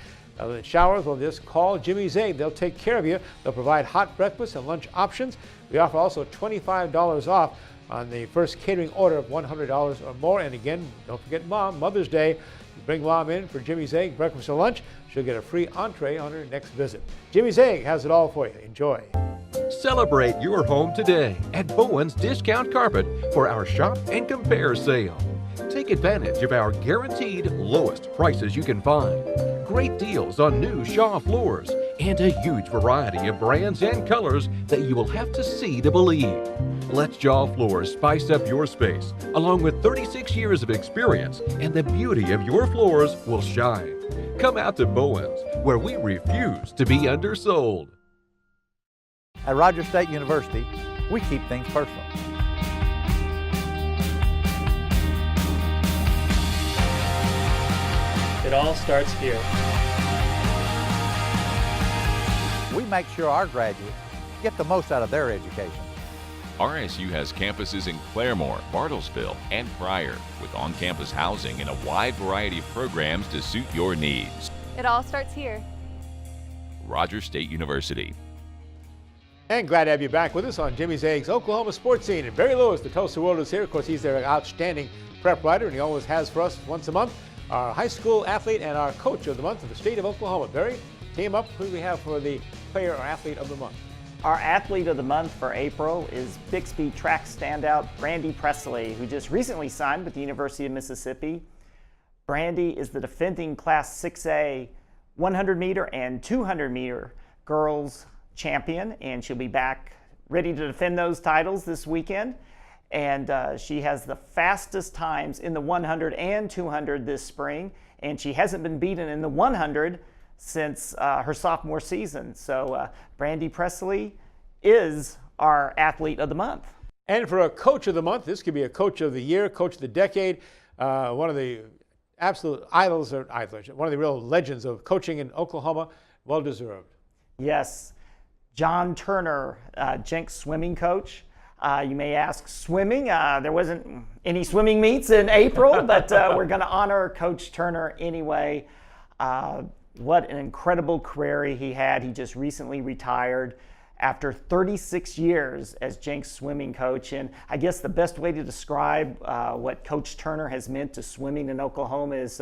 showers, well, just call Jimmy's Egg. They'll take care of you. They'll provide hot breakfast and lunch options. We offer also $25 off on the first catering order of $100 or more. And again, don't forget Mom, Mother's Day. You bring Mom in for Jimmy's Egg, breakfast or lunch. She'll get a free entree on her next visit. Jimmy's Egg has it all for you. Enjoy. Celebrate your home today at Bowen's Discount Carpet for our Shop and Compare sale. Take advantage of our guaranteed lowest prices you can find. Great deals on new Shaw floors and a huge variety of brands and colors that you will have to see to believe. Let Shaw Floors spice up your space, along with 36 years of experience, and the beauty of your floors will shine. Come out to Bowen's, where we refuse to be undersold. At Rogers State University, we keep things personal. It all starts here. We make sure our graduates get the most out of their education. RSU has campuses in Claremore, Bartlesville, and Pryor, with on-campus housing and a wide variety of programs to suit your needs. It all starts here. Rogers State University. And glad to have you back with us on Jimmy's Eggs Oklahoma Sports Scene. And Barry Lewis, the Tulsa World, is here. Of course, he's their outstanding prep writer, and he always has for us once a month. Our high school athlete and our coach of the month of the state of Oklahoma. Barry, team up. Who do we have for the player or athlete of the month? Our athlete of the month for April is Bixby track standout Brandy Presley, who just recently signed with the University of Mississippi. Brandy is the defending Class 6A 100-meter and 200-meter girls champion, and she'll be back ready to defend those titles this weekend. And she has the fastest times in the 100 and 200 this spring, and she hasn't been beaten in the 100 since her sophomore season. So Brandy Presley is our athlete of the month. And for a coach of the month, this could be a coach of the year, coach of the decade, one of the absolute idols, one of the real legends of coaching in Oklahoma, well deserved. Yes, John Turner, Jenks swimming coach. You may ask, swimming? There wasn't any swimming meets in April, but we're going to honor Coach Turner anyway. What an incredible career he had. He just recently retired after 36 years as Jenks swimming coach. And I guess the best way to describe what Coach Turner has meant to swimming in Oklahoma is,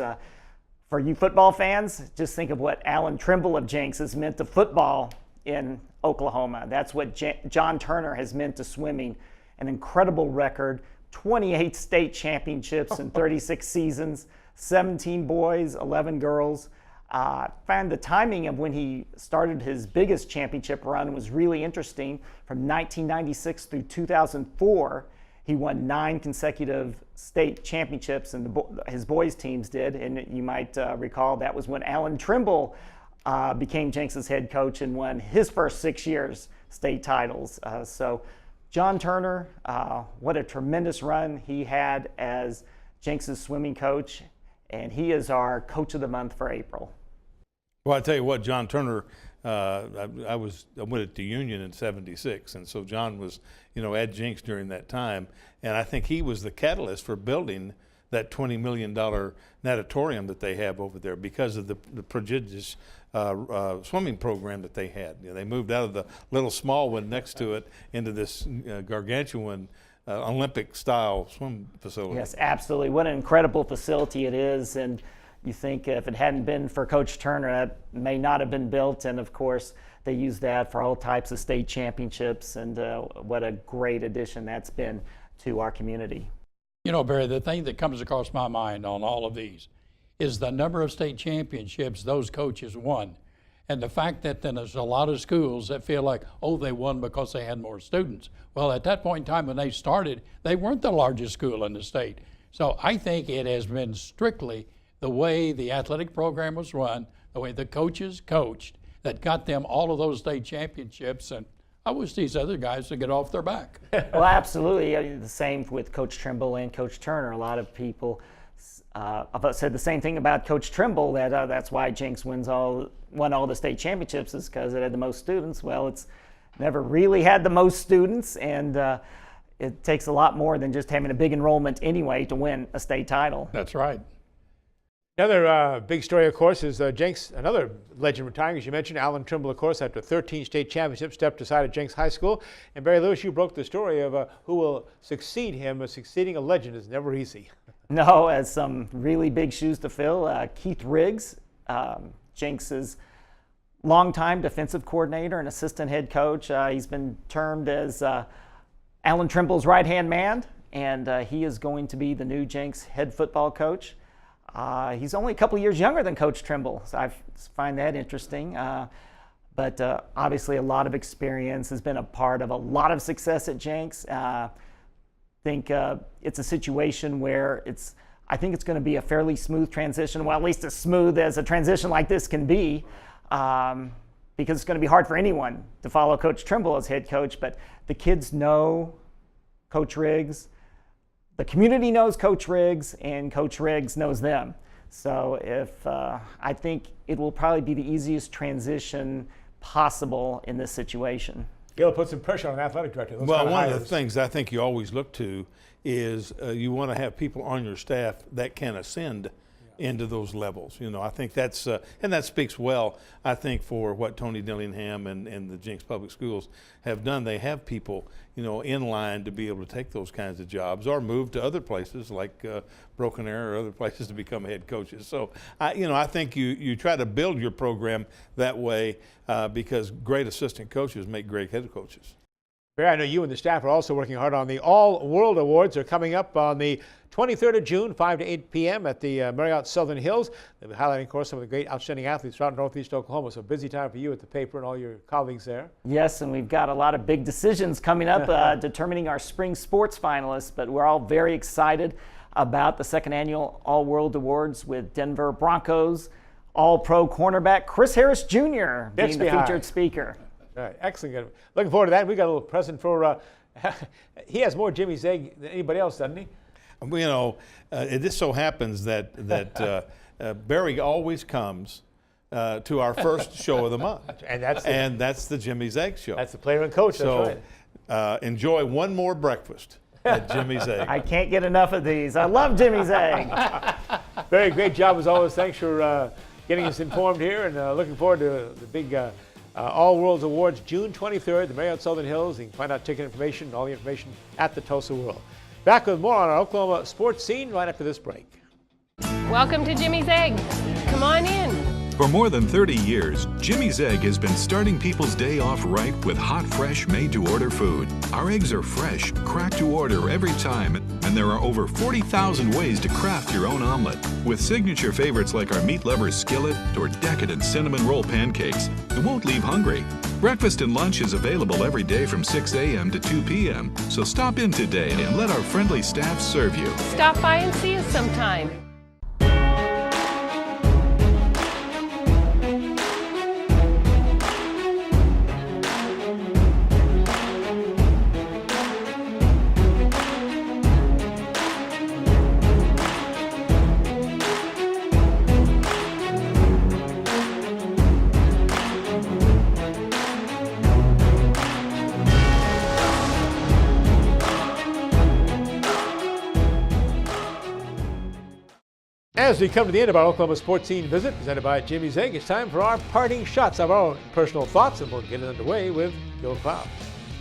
for you football fans, just think of what Alan Trimble of Jenks has meant to football in Oklahoma. That's what John Turner has meant to swimming. An incredible record, 28 state championships in 36 seasons, 17 boys, 11 girls. Found the timing of when he started his biggest championship run was really interesting. From 1996 through 2004, he won 9 consecutive state championships, and his boys' teams did. And you might recall that was when Alan Trimble became Jenks' head coach and won his first 6 years state titles. So John Turner, what a tremendous run he had as Jenks' swimming coach, and he is our coach of the month for April. Well, I tell you what, John Turner, I went at the Union in '76, and so John was, at Jenks during that time, and I think he was the catalyst for building that $20 million natatorium that they have over there because of the prodigious swimming program that they had. They moved out of the little small one next to it into this gargantuan Olympic-style swim facility. Yes, absolutely. What an incredible facility it is. And you think if it hadn't been for Coach Turner, that may not have been built. And, of course, they use that for all types of state championships. And what a great addition that's been to our community. Barry, the thing that comes across my mind on all of these is the number of state championships those coaches won. And the fact that then there's a lot of schools that feel like, they won because they had more students. Well, at that point in time when they started, they weren't the largest school in the state. So I think it has been strictly the way the athletic program was run, the way the coaches coached, that got them all of those state championships. And I wish these other guys would get off their back. Well, absolutely. The same with Coach Trimble and Coach Turner. A lot of people said the same thing about Coach Trimble, that that's why Jenks won all the state championships, is because it had the most students. Well, it's never really had the most students, and it takes a lot more than just having a big enrollment anyway to win a state title. That's right. Another big story, of course, is Jenks, another legend retiring, as you mentioned. Alan Trimble, of course, after 13 state championships, stepped aside at Jenks High School. And Barry Lewis, you broke the story of who will succeed him. Succeeding a legend is never easy. No, as some really big shoes to fill. Keith Riggs, Jenks' longtime defensive coordinator and assistant head coach. He's been termed as Alan Trimble's right-hand man, and he is going to be the new Jenks head football coach. He's only a couple years younger than Coach Trimble, so I find that interesting. But obviously a lot of experience, has been a part of a lot of success at Jenks. I think it's a situation where I think it's going to be a fairly smooth transition, well, at least as smooth as a transition like this can be, because it's going to be hard for anyone to follow Coach Trimble as head coach. But the kids know Coach Riggs. The community knows Coach Riggs, and Coach Riggs knows them. So I think it will probably be the easiest transition possible in this situation. It'll put some pressure on an athletic director. Well, one of the things I think you always look to is you want to have people on your staff that can ascend into those levels. You know, I think that's, and that speaks well, I think, for what Tony Dillingham and the Jenks Public Schools have done. They have people, you know, in line to be able to take those kinds of jobs or move to other places like Broken Arrow or other places to become head coaches. So, I think you try to build your program that way because great assistant coaches make great head coaches. Barry, I know you and the staff are also working hard on the All World Awards. They're coming up on the 23rd of June, 5 to 8 p.m. at the Marriott Southern Hills. They'll be highlighting, of course, some of the great outstanding athletes throughout Northeast Oklahoma. So busy time for you at the paper and all your colleagues there. Yes, and we've got a lot of big decisions coming up determining our spring sports finalists, but we're all very excited about the second annual All World Awards with Denver Broncos All-Pro cornerback Chris Harris Jr. being the featured speaker. All right, excellent. Looking forward to that. We got a little present for. He has more Jimmy's egg than anybody else, doesn't he? You know, it just so happens that Barry always comes to our first show of the month, and that's the Jimmy's Egg Show. That's the player and coach. So, that's right. Enjoy one more breakfast at Jimmy's Egg. I can't get enough of these. I love Jimmy's Egg. Very great job as always. Thanks for getting us informed here, and looking forward to the big. All Worlds Awards, June 23rd, the Marriott Southern Hills. You can find out ticket information and all the information at the Tulsa World. Back with more on our Oklahoma sports scene right after this break. Welcome to Jimmy's Egg. Come on in. For more than 30 years, Jimmy's Egg has been starting people's day off right with hot, fresh, made-to-order food. Our eggs are fresh, cracked to order every time, and there are over 40,000 ways to craft your own omelet. With signature favorites like our meat lovers skillet or decadent cinnamon roll pancakes, you won't leave hungry. Breakfast and lunch is available every day from 6 a.m. to 2 p.m., so stop in today and let our friendly staff serve you. Stop by and see us sometime. As we come to the end of our Oklahoma Sports Scene visit, presented by Jimmy's Egg, it's time for our parting shots of our own personal thoughts, and we'll get it underway with Gil Cloud.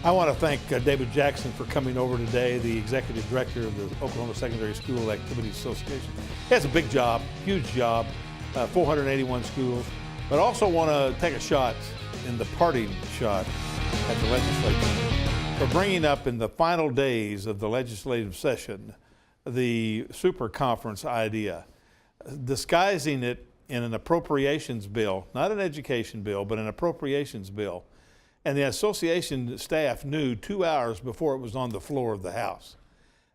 I want to thank David Jackson for coming over today, the executive director of the Oklahoma Secondary School Activities Association. He has a big job, huge job, 481 schools, but also want to take a shot in the parting shot at the legislature for bringing up in the final days of the legislative session the super conference idea, disguising it in an appropriations bill, not an education bill, but an appropriations bill. And the association staff knew 2 hours before it was on the floor of the House.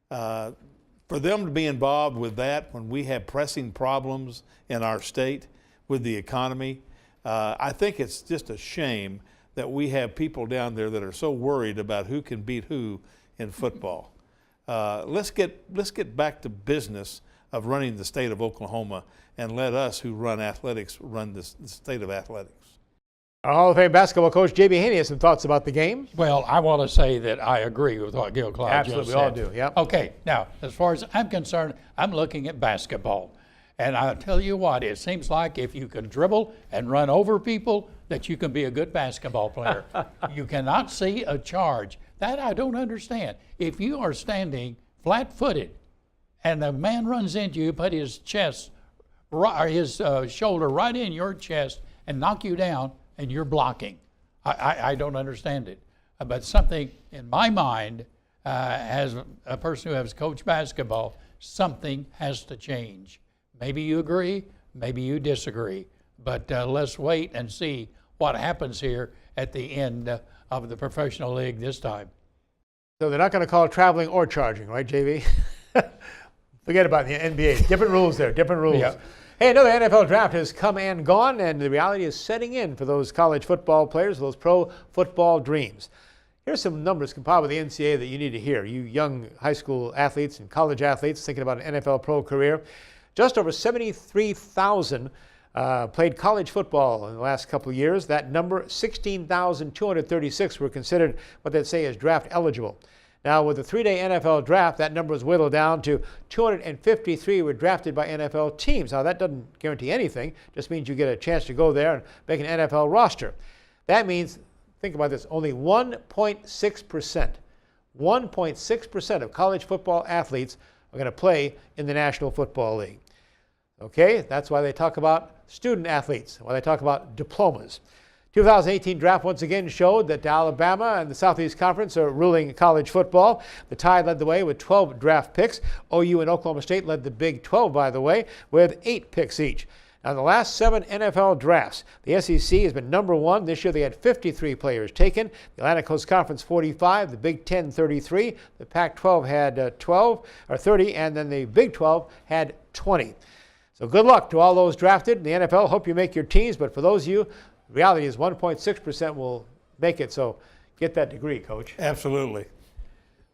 For them to be involved with that when we have pressing problems in our state with the economy, I think it's just a shame that we have people down there that are so worried about who can beat who in football. Let's get back to business of running the state of Oklahoma, and let us who run athletics run the state of athletics. Our Hall of Fame basketball coach J.B. Haney has some thoughts about the game. Well, I want to say that I agree with what Gil Clyde just Absolutely, said. we all do, yep. Okay, now, as far as I'm concerned, I'm looking at basketball. And I'll tell you what, it seems like if you can dribble and run over people, that you can be a good basketball player. You cannot see a charge. That I don't understand. If you are standing flat-footed and the man runs into you, put his chest, or his shoulder right in your chest and knock you down, and you're blocking. I don't understand it. But something in my mind, as a person who has coached basketball, something has to change. Maybe you agree, maybe you disagree, but let's wait and see what happens here at the end of the professional league this time. So they're not going to call it traveling or charging, right, JV? Forget about the NBA. Different rules there, different rules. Yep. Hey, another NFL draft has come and gone, and the reality is setting in for those college football players, those pro football dreams. Here's some numbers compiled by the NCAA that you need to hear. You young high school athletes and college athletes thinking about an NFL pro career. Just over 73,000 played college football in the last couple of years. That number, 16,236 were considered what they'd say is draft eligible. Now, with the 3-day NFL draft, that number was whittled down to 253 were drafted by NFL teams. Now, that doesn't guarantee anything. Just means you get a chance to go there and make an NFL roster. That means, think about this, only 1.6% of college football athletes are going to play in the National Football League. Okay, that's why they talk about student athletes, why they talk about diplomas. 2018 draft once again showed that Alabama and the Southeast Conference are ruling college football. The Tide led the way with 12 draft picks. OU and Oklahoma State led the Big 12, by the way, with 8 picks each. Now, in the last 7 NFL drafts, the SEC has been number 1. This year they had 53 players taken. The Atlantic Coast Conference 45, the Big 10 33, the Pac-12 had 30, and then the Big 12 had 20. So good luck to all those drafted in the NFL. Hope you make your teams, but for those of you, the reality is 1.6% will make it, so get that degree, Coach. Absolutely.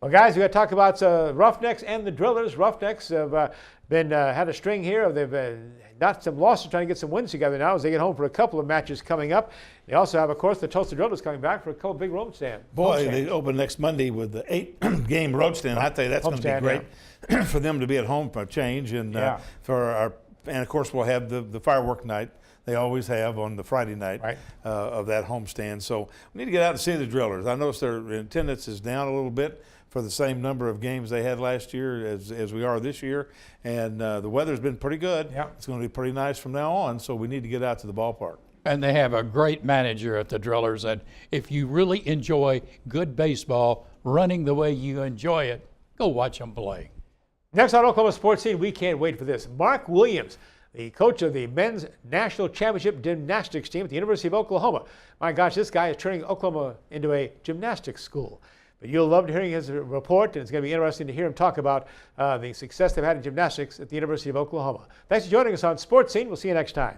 Well, guys, we've got to talk about Roughnecks and the Drillers. Roughnecks have had a string here. They've got some losses, trying to get some wins together now as they get home for a couple of matches coming up. They also have, of course, the Tulsa Drillers coming back for a couple big road stand. Boy, they open next Monday with the 8-game road stand. I tell you, that's going to be great for them to be at home for a change, and and of course we'll have the firework night. They always have on the Friday night of that homestand. So we need to get out and see the Drillers. I noticed their attendance is down a little bit for the same number of games they had last year as we are this year. And the weather's been pretty good. Yep. It's going to be pretty nice from now on, so we need to get out to the ballpark. And they have a great manager at the Drillers. And if you really enjoy good baseball, running the way you enjoy it, go watch them play. Next on Oklahoma Sports Scene, we can't wait for this. Mark Williams, the coach of the men's national championship gymnastics team at the University of Oklahoma. My gosh, this guy is turning Oklahoma into a gymnastics school. But you'll love hearing his report, and it's going to be interesting to hear him talk about the success they've had in gymnastics at the University of Oklahoma. Thanks for joining us on Sports Scene. We'll see you next time.